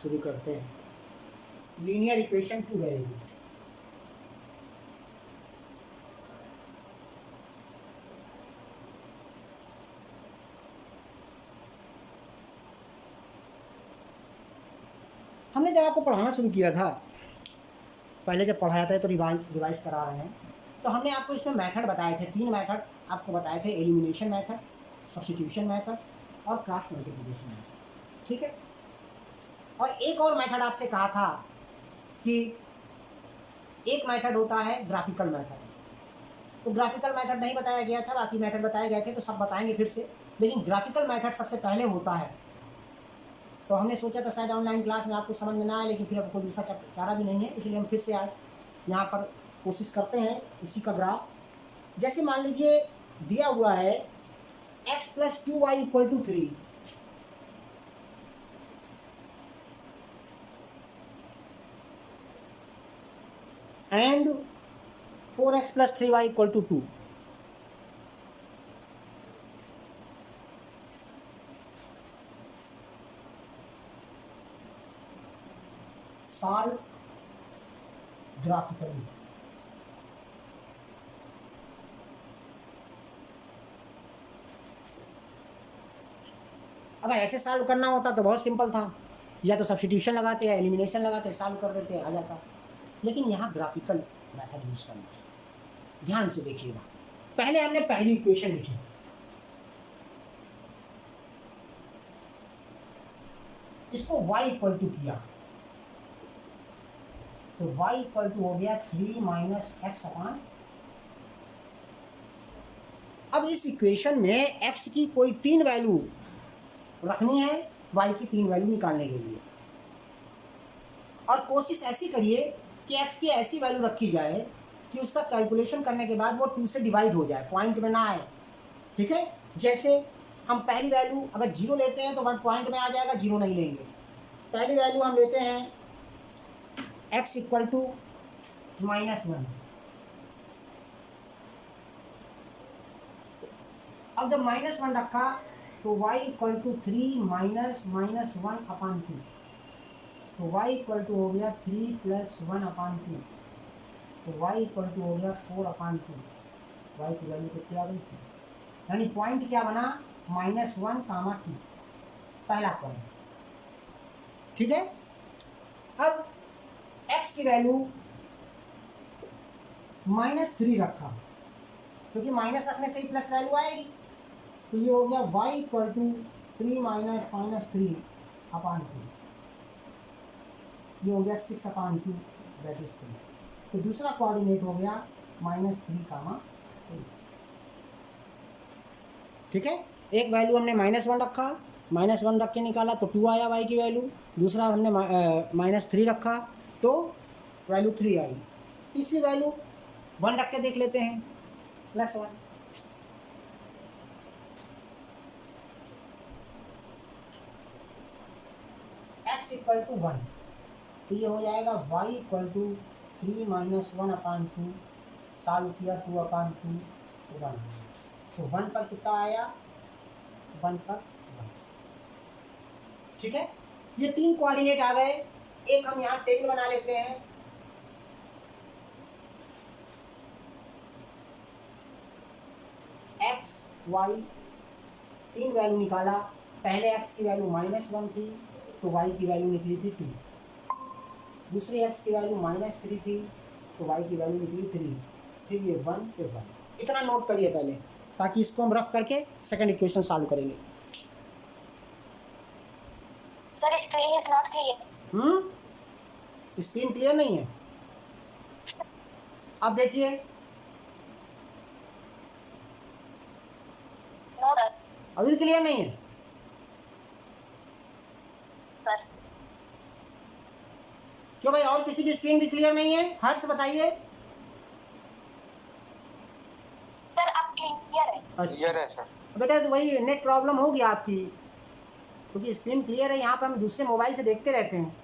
शुरू करते हैं। Linear equation two variable. हमने जब आपको पढ़ाना शुरू किया था, पहले जब पढ़ाया था तो रिवाइज करा रहे हैं, तो हमने आपको इसमें मेथड बताए थे, 3 मेथड आपको बताए थे, एलिमिनेशन मेथड, सब्स्टिट्यूशन मेथड और क्रॉस मल्टीप्लिकेशन मेथड। ठीक है। और एक और मेथड आपसे कहा था कि एक मेथड होता है ग्राफिकल मेथड। तो ग्राफिकल मेथड नहीं बताया गया था, बाकी मेथड बताए गए थे, तो सब बताएंगे फिर से, लेकिन ग्राफिकल मेथड सबसे पहले होता है। तो हमने सोचा था शायद ऑनलाइन क्लास में आपको समझ में ना आए, लेकिन फिर अब कोई दूसरा चारा भी नहीं है, इसलिए हम फिर से आज यहाँ पर कोशिश करते हैं इसी का ग्राफ। जैसे मान लीजिए दिया हुआ है x + 2y = 3, and 4x + 3y = 2। Solve graphically. अगर ऐसे सॉल्व करना होता तो बहुत सिंपल था, या तो सब्स्टिट्यूशन लगाते या एलिमिनेशन लगाते, सॉल्व कर देते, आ जाता। लेकिन यहाँ ग्राफिकल मेथड यूज करना है। ध्यान से देखिएगा, पहले हमने पहली इक्वेशन लिखी, इसको y = किया, तो y = हो गया 3 - x/। अब इस इक्वेशन में x की कोई 3 वैल्यू रखनी है, y की 3 वैल्यू निकालने के लिए, और कोशिश ऐसी करिए कि x की ऐसी वैल्यू रखी जाए कि उसका कैलकुलेशन करने के बाद वो 2 से डिवाइड हो जाए, पॉइंट में ना आए। ठीक है। जैसे हम पहली वैल्यू अगर 0 लेते हैं तो 1 पॉइंट में आ जाएगा, 0 नहीं लेंगे। पहली वैल्यू हम लेते हैं x = -1। अब जब -1 रखा तो y = 3 - -1/2, तो y = हो गया 3 + 1/2, तो y = हो गया 4/2। y की वैल्यू कितनी आ गई थी, यानी पॉइंट क्या बना, -1, 2, पहला पॉइंट। ठीक है। अब x की वैल्यू -3 रखा, क्योंकि माइनस रखने से ही प्लस वैल्यू आएगी, तो ये हो गया y = 3 - -3/2, ये हो गया 6/2, दैट इज 3। तो दूसरा कोऑर्डिनेट हो गया -3, 3। ठीक है। एक वैल्यू हमने -1 रखा, -1 रख के निकाला तो 2 आया y की वैल्यू। दूसरा हमने -3 रखा तो वैल्यू 3 आई। तीसरी वैल्यू 1 रख के देख लेते हैं, +1। x = 1, तो ये हो जाएगा y = 3 - 1/2, सॉल्व किया 2/2, 1। तो 1 पर कितना आया, 1 पर 1। ठीक है। ये 3 कोऑर्डिनेट आ गए। एक हम यहाँ टेबल बना लेते हैं, x y 3 वैल्यू निकाला। पहले x की वैल्यू -1 थी तो y की वैल्यू निकली थी 2। दूसरे x की वैल्यू -3 थी तो y की वैल्यू निकली 3। फिर ये 1, फिर 1। इतना नोट करिए पहले, ताकि इसको हम रफ करके सेकंड इक्वेशन सॉल्व करेंगे। Sir screen is not clear. Screen clear नहीं है। अब देखिए, नो सर। अभी क्लियर नहीं है सर क्यों भाई, और किसी की स्क्रीन भी क्लियर नहीं है? हर्ष बताइए। सर अब क्लियर है। क्लियर है सर। बेटा तो वही नेट प्रॉब्लम होगी आपकी, क्योंकि स्क्रीन क्लियर है, यहाँ पर हम दूसरे मोबाइल से देखते रहते हैं।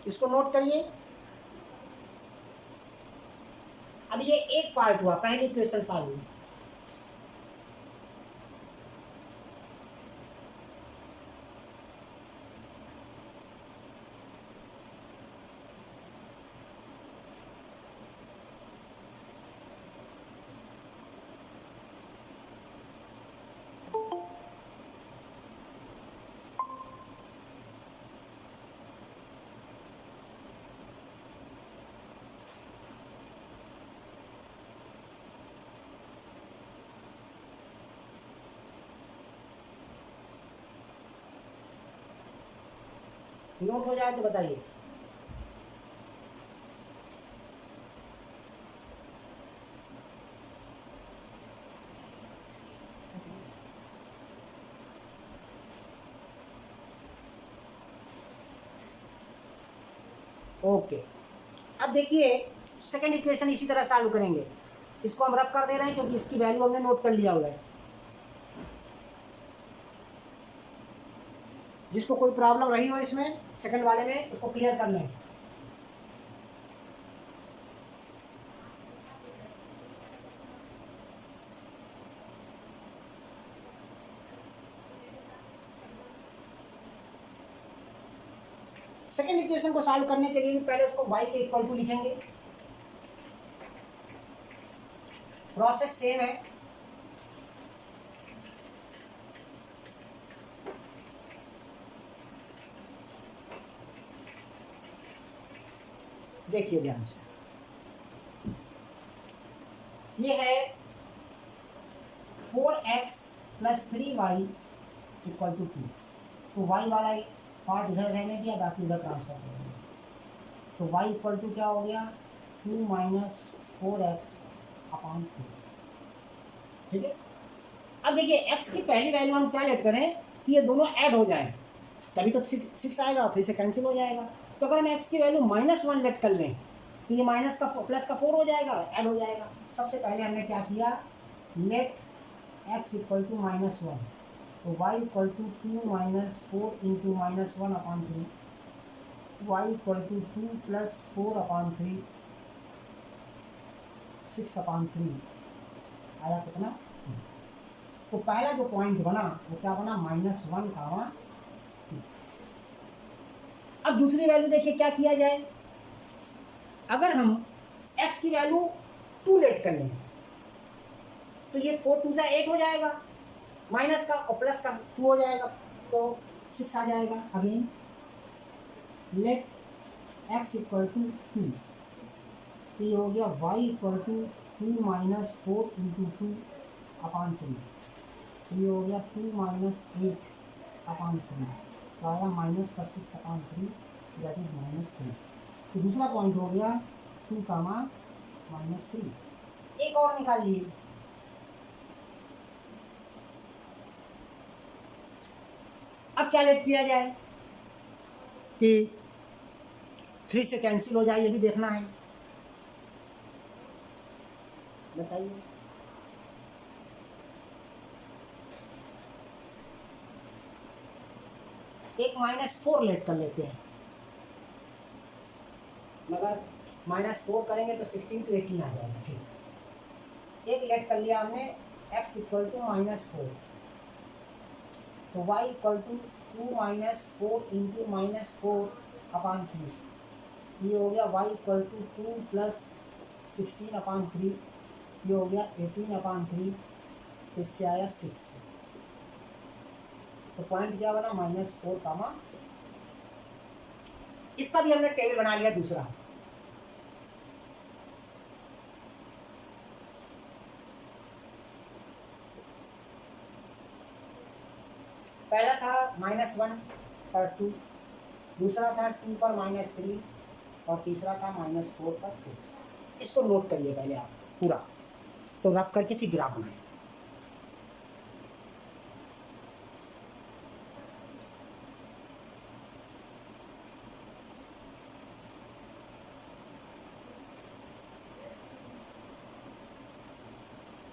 इसको नोट करिए। अब ये एक पार्ट हुआ, पहली इक्वेशन सॉल्व हुई। नोट हो जाए तो बताइए। ओके, अब देखिए सेकंड इक्वेशन इसी तरह सॉल्व करेंगे। इसको हम रफ कर दे रहे हैं क्योंकि इसकी वैल्यू हमने नोट कर लिया हुआ है। जिसको कोई प्रॉब्लम रही हो इसमें सेकंड वाले में, उसको क्लियर कर लें। सेकंड इक्वेशन को सॉल्व करने के लिए भी पहले उसको y के इक्वल टू लिखेंगे। प्रोसेस सेम है। देखिए ध्यान से, ये है 4x + 3y = 2। तो y वाला पार्ट इधर रहने दिया, बाकी उधर ट्रांसफर कर दिया। तो y = क्या हो गया, 2 - 4x / 2। ठीक है। अब देखिए x की पहली वैल्यू हम क्या लेट करें कि ये दोनों ऐड हो जाएं, तभी तो 6 आएगा, फिर से कैंसिल हो जाएगा। तो अगर हम x की वैल्यू -1 लेट कर लें तो ये माइनस का प्लस का 4 हो जाएगा, ऐड हो जाएगा। सबसे पहले हमने क्या किया, लेट x = -1, तो y = 2 - 4 × -1/3, y = 2 + 4/3, 6/3 आया कितना। तो पहला जो पॉइंट बना वो क्या बना, -1, 2। अब दूसरी वैल्यू देखिए क्या किया जाए। अगर हम x की वैल्यू 2 लेट कर लें तो ये 4 × 2 = 8 हो जाएगा, माइनस का और प्लस का 2 हो जाएगा, तो 6 आ जाएगा। अगेन लेट x = 2, तो ये हो गया y = 2 - 4 × 2/3, ये हो गया 2 - 8/3, तो आया माइनस का 6/3, दैट इज -3। तो दूसरा पॉइंट हो गया 2, -3। एक और निकाल लिए। अब क्या लेट किया जाए कि 3 से कैंसिल हो जाए, ये भी देखना है, बताइए। एक -4 लेट कर लेते हैं, मगर -4 करेंगे तो 16 to 18 आ जाएगा। ठीक, एक लेट कर लिया हमने, x = -4, तो y = 2 - 4 × -4/3, ये हो गया y = 2 + 16/3, ये हो गया 18/3, इससे आया 6। तो पॉइंट क्या बना, -4, इसका भी हमने टेबल बना लिया दूसरा। पहला था -1 पर 2, दूसरा था 2 पर -3, और तीसरा था -4 पर 6। इसको नोट करिए पहले आप पूरा, तो रफ करके फिर ग्राफ बनाए।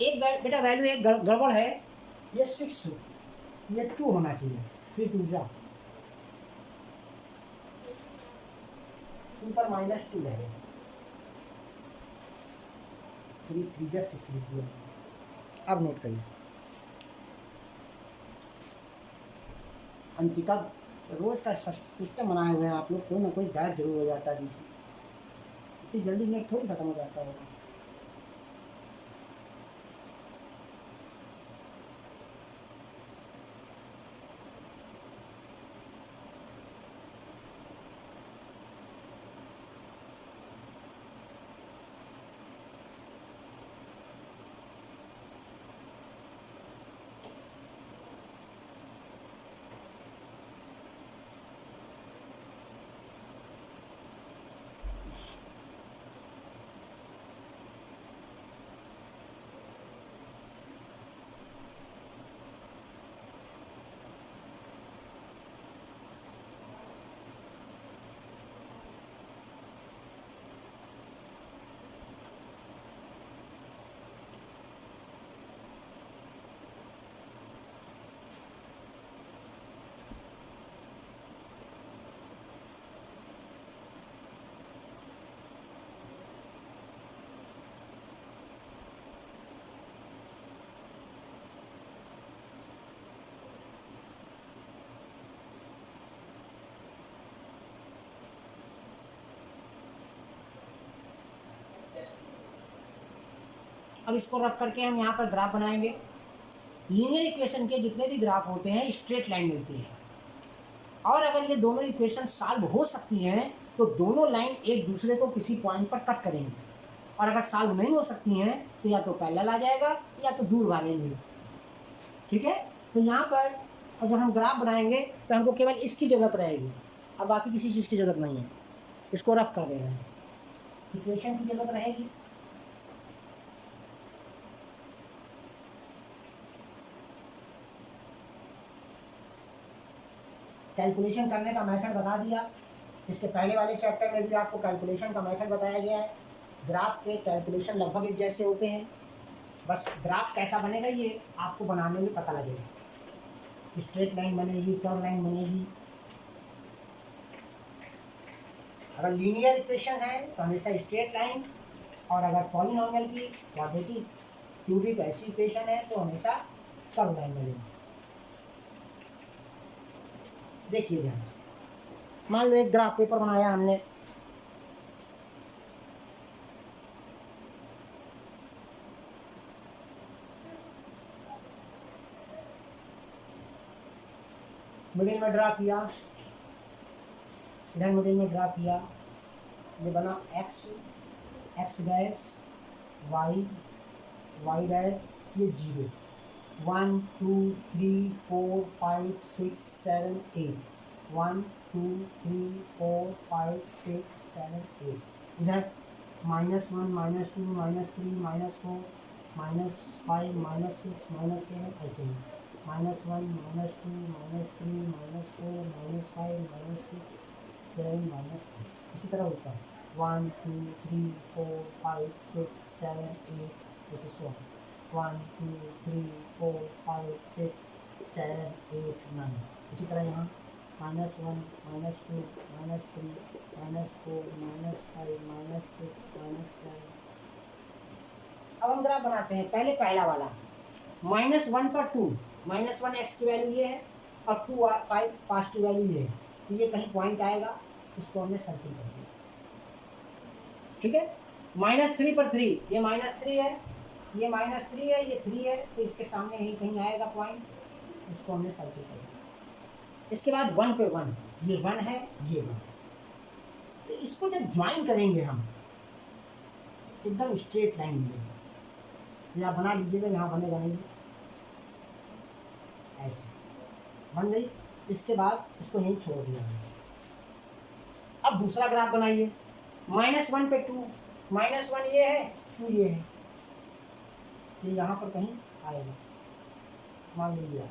एक बेटा वैल्यू एक गड़बड़ है, ये 6, ये 2 होना चाहिए, फिर 2 जा 2 पर -2 रहेगा, 3 जा 6 लिख दिया। अब नोट करिए, अंशिका रोज का सिस्टम बनाए हुए हैं आप लोग, कोई ना कोई गायब जरूर हो जाता है, इतनी जल्दी नेट थोड़ी खत्म हो जाता है। अब इसको रख करके हम यहाँ पर ग्राफ बनाएंगे। लीनियर इक्वेशन के जितने भी ग्राफ होते हैं स्ट्रेट लाइन मिलती है, और अगर ये दोनों इक्वेशन सॉल्व हो सकती हैं तो दोनों लाइन एक दूसरे को किसी पॉइंट पर कट करेंगे, और अगर सॉल्व नहीं हो सकती हैं तो या तो पैरेलल आ जाएगा या तो दूर भागेंगे। ठीक है, तो यहाँ पर और जब हम ग्राफ बनाएंगे तो हमको केवल इसकी ज़रूरत रहेगी, अब बाकी किसी चीज़ की ज़रूरत नहीं है। इसको रफ कर देना है, इक्वेशन की ज़रूरत रहेगी। कैलकुलेशन करने का मेथड बता दिया, इसके पहले वाले चैप्टर में भी आपको कैलकुलेशन का मेथड बताया गया है। ग्राफ के कैलकुलेशन लगभग एक जैसे होते हैं, बस ग्राफ कैसा बनेगा ये आपको बनाने में पता लगेगा। स्ट्रेट लाइन बनेगी, कर्व लाइन बनेगी। अगर लीनियर इक्वेशन है तो हमेशा स्ट्रेट लाइन, और अगर पॉलिनॉमियल की क्वाड्रेटिक क्यूबिक ऐसी इक्वेशन है तो हमेशा कर्व लाइन बनेगी। देखिए ध्यान, मान लो एक ग्राफ पेपर बनाया हमने, मिडिल में ड्रा किया, इधर मिडिल में ड्रा किया, ये बना X, X dash, Y, Y dash, ये 0, 1 2 3 4 5 6 7 8, 1 2 3 4 5 6 7 8, इधर -1 -2 -3 -4 -5 -6 -7, ऐसे ही -1 -2 -3 -4 -5 -6 7 -3, इसी तरह होता है 1 2 3 4 5 6 7 8, जैसे सो 1 2 3 4 5 6 7 8 9, इसी तरह यहाँ -1 -2 -3 -4 -5 -6 -7। अब हम ग्राफ बनाते हैं, पहले पहला वाला -1 पर 2, -1 एक्स की वैल्यू ये है और 2 5 पॉजिटिव वैल्यू ये है, तो ये कहीं पॉइंट आएगा, इसको हमने सर्किल कर दिया। ठीक है, -3 पर 3, ये -3 है, ये -3 है, ये 3 है, तो इसके सामने ही कहीं आएगा पॉइंट, इसको हमने सर्किल कर दिया। इसके बाद 1 पे 1, ये 1 है, ये 1 है, तो इसको जब ज्वाइन करेंगे हम एकदम स्ट्रेट लाइन मिलेगी। या बना लीजिएगा, यहाँ बनेगा नहीं, ऐसे बन गई। इसके बाद इसको यहीं छोड़ दिया। अब दूसरा ग्राफ बनाइए, -1 पे 2, -1 ये है, 2 ये है, ये यहाँ पर कहीं आएगा, मान लीजिए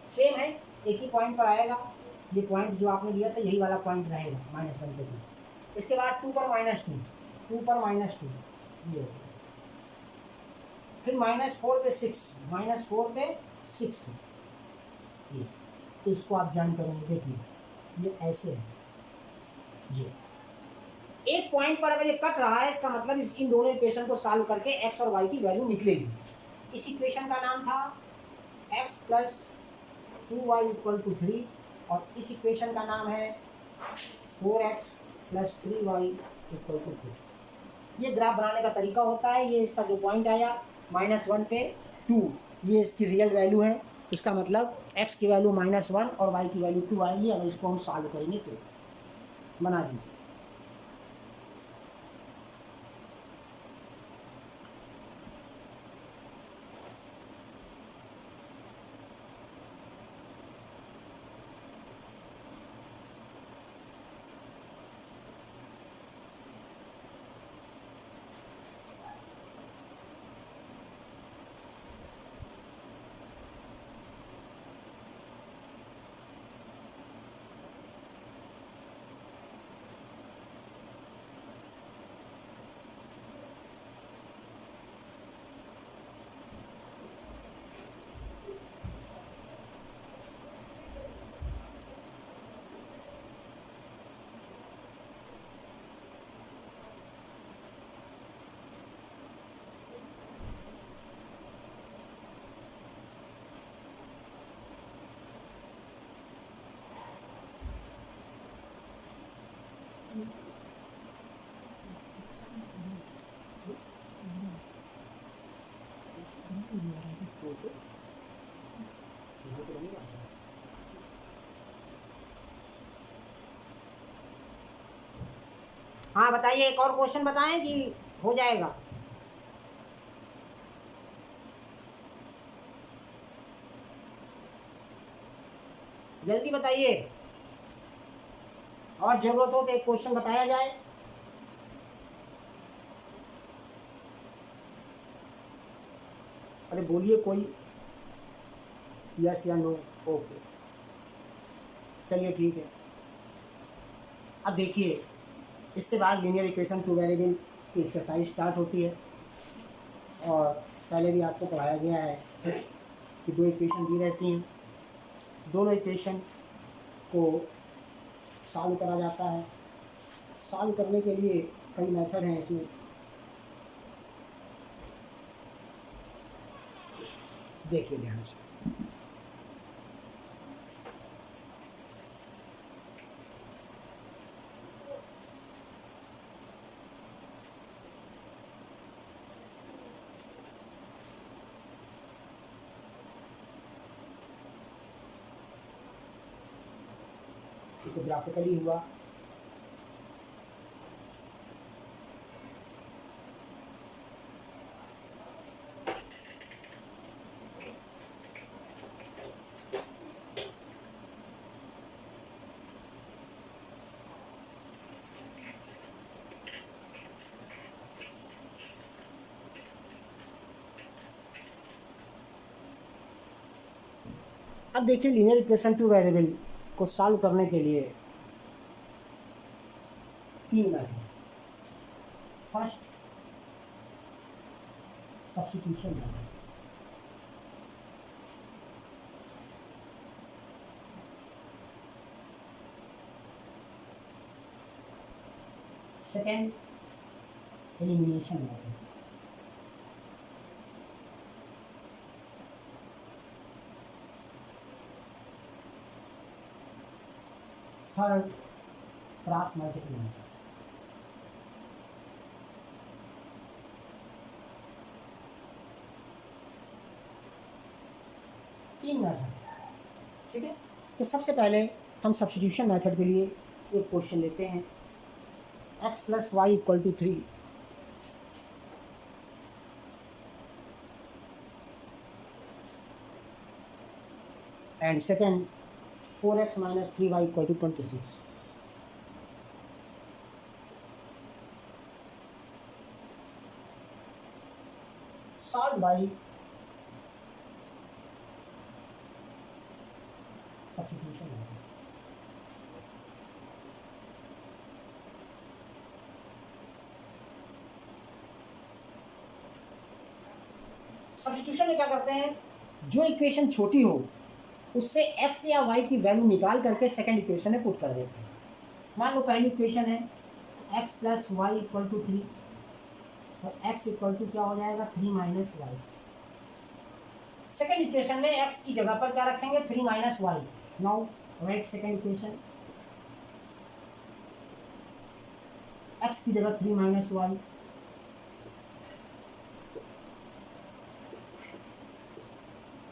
सेम है, एक ही पॉइंट पर आएगा। ये पॉइंट जो आपने लिया था यही वाला पॉइंट रहेगा, -1 पे 2। इसके बाद 2 पर -2, 2 पर -2, ये हो गया। फिर -4 पे 6, -4 पे 6, ये, तो इसको आप ज्वाइन करेंगे। देखिए ये ऐसे है, ये एक पॉइंट पर अगर ये कट रहा है, इसका मतलब इन दोनों इक्वेशन को सॉल्व करके एक्स और वाई की वैल्यू निकलेगी। इस इक्वेशन का नाम था x + 2y = 3, और इस इक्वेशन का नाम है 4x + 3y = 2। ये ग्राफ बनाने का तरीका होता है। ये इसका जो पॉइंट आया -1 पे 2, ये इसकी रियल वैल्यू है, इसका मतलब x की वैल्यू -1 और y की वैल्यू 2 आएगी। अगर इसको हम सॉल्व करेंगे तो बना दीजिए। हाँ बताइए, एक और क्वेश्चन बताएं कि हो जाएगा। जल्दी बताइए, और जरूरत हो तो एक क्वेश्चन बताया जाए। अरे बोलिए कोई, यस या नो। ओके, चलिए ठीक है। अब देखिए, इसके बाद लीनियर इक्वेशन टू वेरिएबल की एक्सरसाइज स्टार्ट होती है। और पहले भी आपको पढ़ाया गया है कि दो इक्वेशन दी रहती हैं, दोनों इक्वेशन को सॉल्व करा जाता है। सॉल्व करने के लिए कई मेथड हैं इसमें, देखिए ध्यान से। तो ग्राफिकली हुआ, अब देखिए लीनियर इक्वेशन टू वेरिएबल को सॉल्व करने के लिए तीन method. First, substitution method. Second, elimination method. Third, cross multiplication. तीन मेथड, ठीक है। तो सबसे पहले हम सब्स्टिट्यूशन मेथड के लिए एक क्वेश्चन लेते हैं। x plus Y equal to 3, and second 4x minus 3y equal to 26। Solve by substitution method. Substitution में क्या करते हैं, जो इक्वेशन छोटी हो उससे x या y की वैल्यू निकाल करके सेकंड इक्वेशन में पुट कर देते हैं। मान लो पहली इक्वेशन है x plus Y equal to 3, तो x इक्वल टू क्या हो जाएगा 3 माइनस वाई। सेकेंड इक्वेशन में x की जगह पर क्या रखेंगे 3 minus Y. Now right second equation, x की जगह 3 माइनस वाई,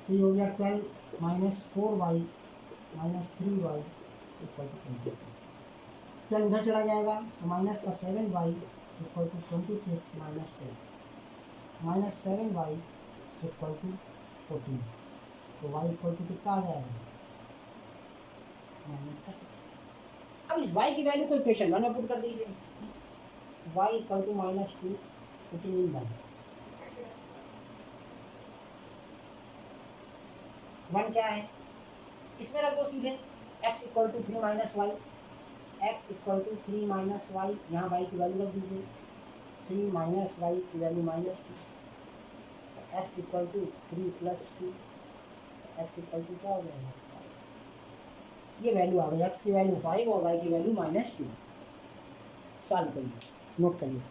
तो ये हो गया 12 minus 4y minus 3y equal to 26। 12 इधर चला जाएगा तो माइनस का 7y equal to 26 minus 10, minus 7y equal to 14, तो y इक्वल टू कितना आ जाएगा माइनस का। अब इस y की वैल्यू को इक्वेशन 1 में पुट कर दीजिए, y equal to minus 2 putting in 1 क्या है, इसमें रख दो सीधे x equal to 3 minus Y, x equal to 3 minus Y, यहाँ y की वैल्यू रख दीजिए 3 माइनस वाई की value minus 2, x equal to 3 plus 2, x equal to क्या हो जाएगा, ये वैल्यू आ गई, x की वैल्यू 5 और y की वैल्यू -2। सॉल्व करिए, नोट करिए।